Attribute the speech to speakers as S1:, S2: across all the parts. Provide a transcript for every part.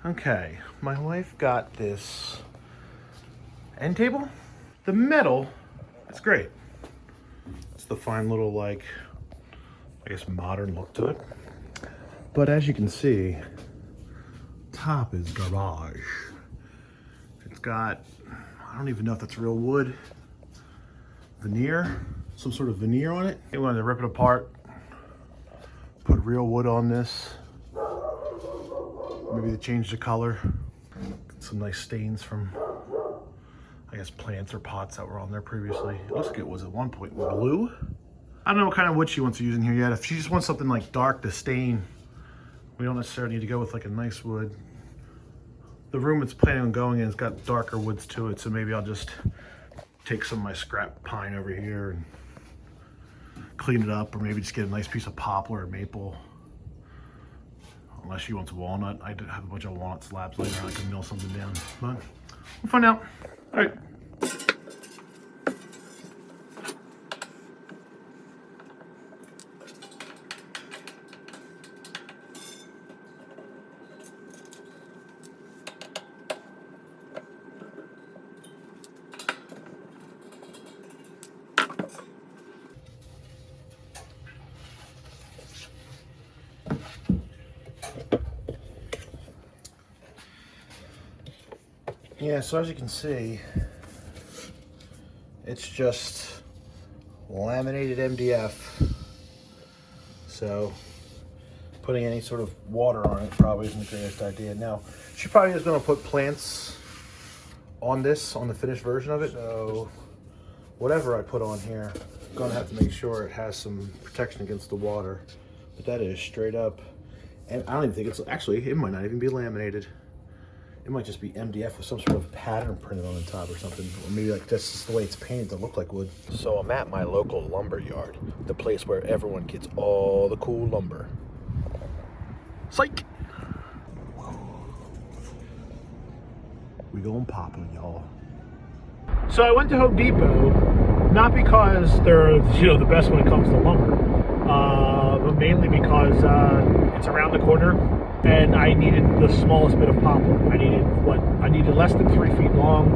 S1: Okay, my wife got this end table. The metal, it's great. It's the fine little, like, I guess modern look to it. But as you can see, top is garbage. It's got, I don't even know if that's real wood. Veneer, some sort of veneer on it. We wanted to rip it apart, put real wood on this. Maybe they changed the color. Some nice stains from, I guess, plants or pots that were on there previously. It looks like it was at one point blue. I don't know what kind of wood she wants to use in here yet. If she just wants something like dark to stain, we don't necessarily need to go with like a nice wood. The room it's planning on going in has got darker woods to it, so maybe I'll just take some of my scrap pine over here and clean it up, or maybe just get a nice piece of poplar or maple. Unless she wants walnut. I did have a bunch of walnut slabs laying around. I can mill something down, but we'll find out. All right. Yeah, so as you can see, it's just laminated MDF. So putting any sort of water on it probably isn't the greatest idea. Now, she probably is going to put plants on this, on the finished version of it. So whatever I put on here, I'm going to have to make sure it has some protection against the water. But that is straight up, and I don't even think it's, actually, it might not even be laminated. It might just be MDF with some sort of pattern printed on the top or something. Or maybe like that's just the way it's painted to look like wood. So I'm at my local lumber yard, the place where everyone gets all the cool lumber. Psych! We going poppin', y'all. So I went to Home Depot, not because they're the best when it comes to lumber, but mainly because it's around the corner. And I needed the smallest bit of poplar. I needed less than 3 feet long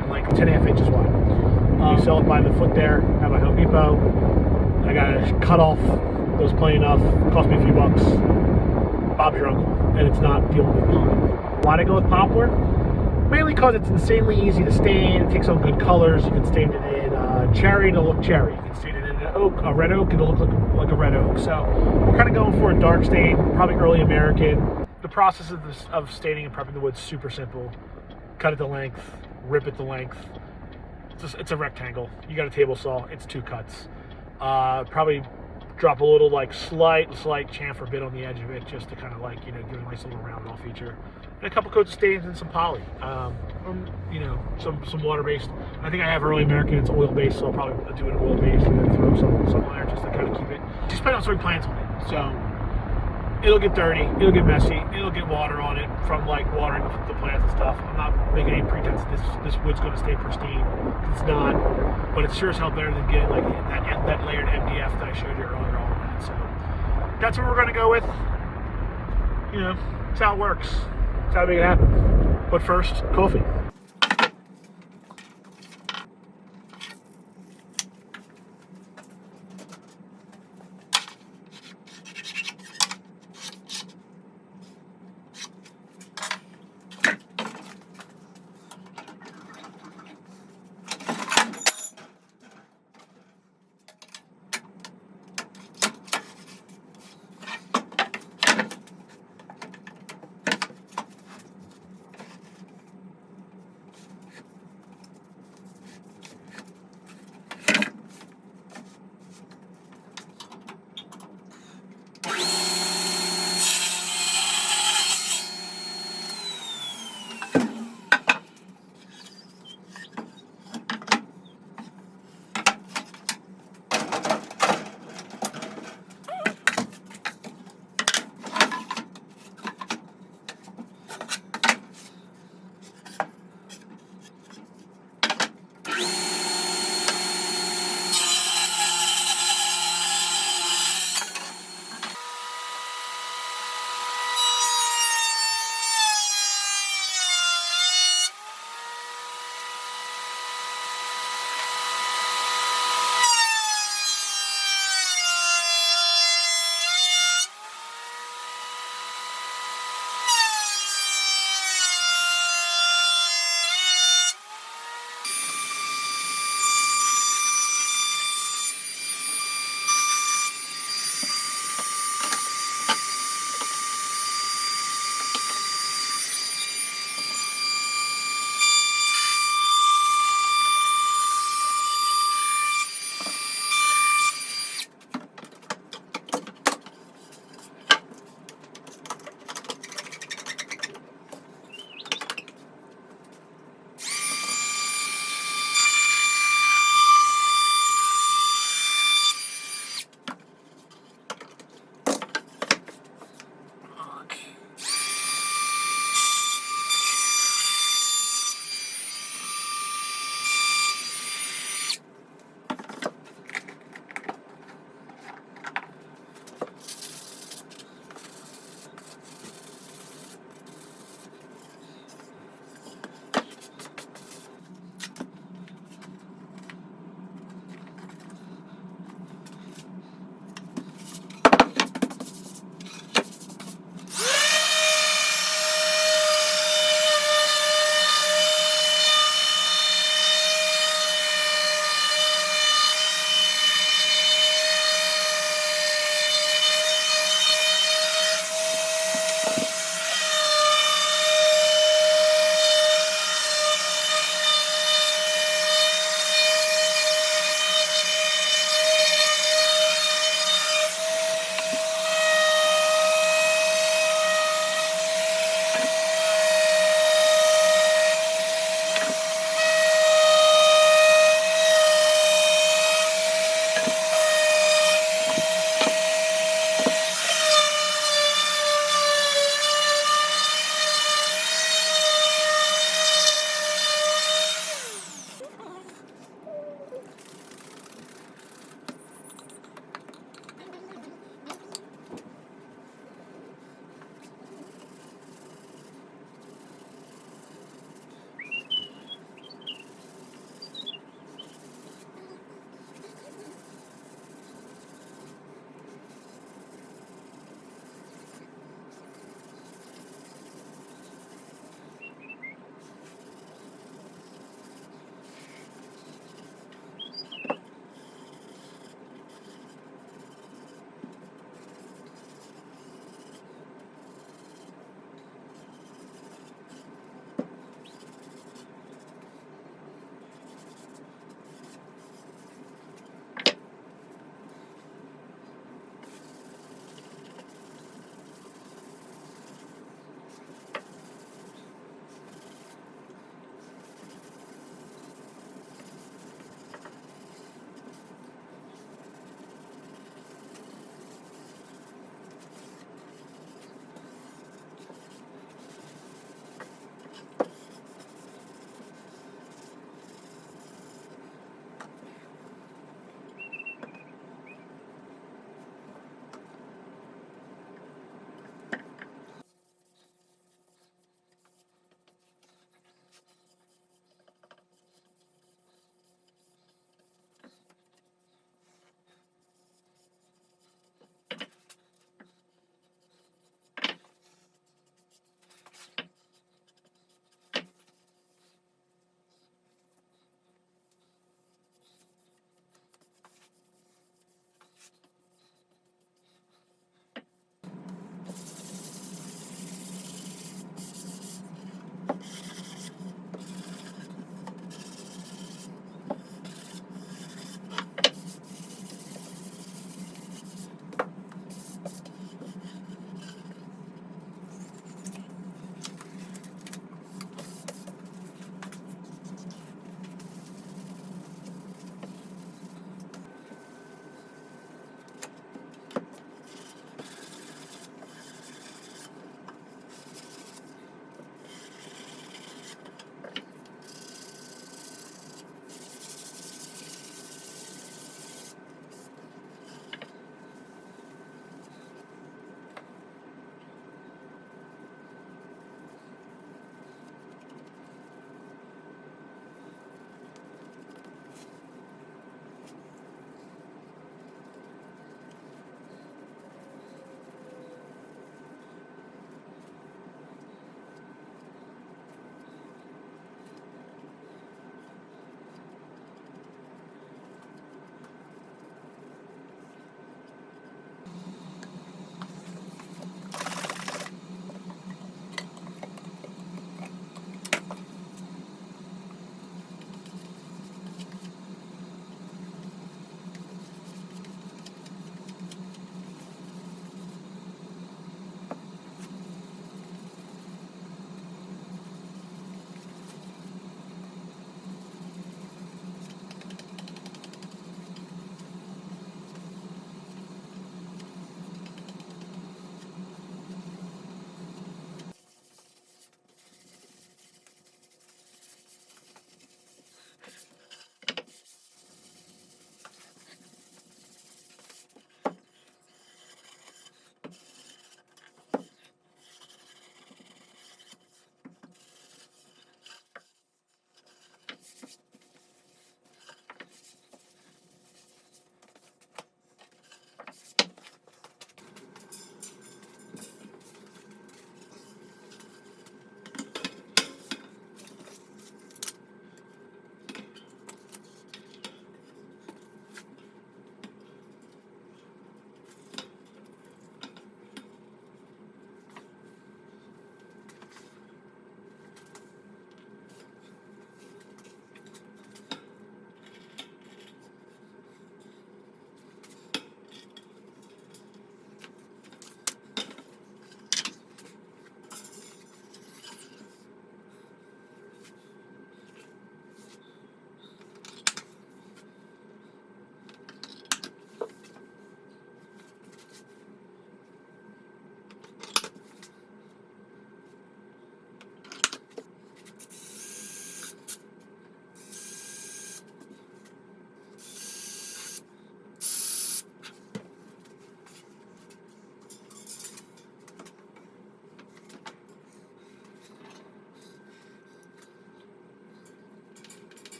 S1: and like 10.5 inches wide. You sell it by the foot there at my Home Depot. I got a cut off that was plenty enough. Cost me a few bucks. Bob's your uncle, and it's not dealing with pine. Why'd I go with poplar? Mainly because it's insanely easy to stain. It takes on good colors. You can stain it in cherry to look cherry. You can stain it in an oak, a red oak, and it'll look like a red oak. So we're kind of going for a dark stain, probably early American. The process of staining and prepping the wood's super simple. Cut it to length, rip it to length. It's a rectangle. You got a table saw. It's 2 cuts. Probably drop a little like slight chamfer bit on the edge of it, just to kind of like give it a nice little round off feature. And a couple coats of stains and some poly. Some water based. I think I have early American. It's oil based, so I'll probably do it oil based and then throw some on there just to kind of keep it. Just planning on throwing plants on it, so it'll get dirty, it'll get messy, it'll get water on it from like watering the plants and stuff. I'm not making any pretense this wood's going to stay pristine. It's not, but it's sure as hell better than getting like that layered MDF that I showed you earlier on. So that's what we're going to go with. It's how it works. It's how to make it happen. But first, coffee.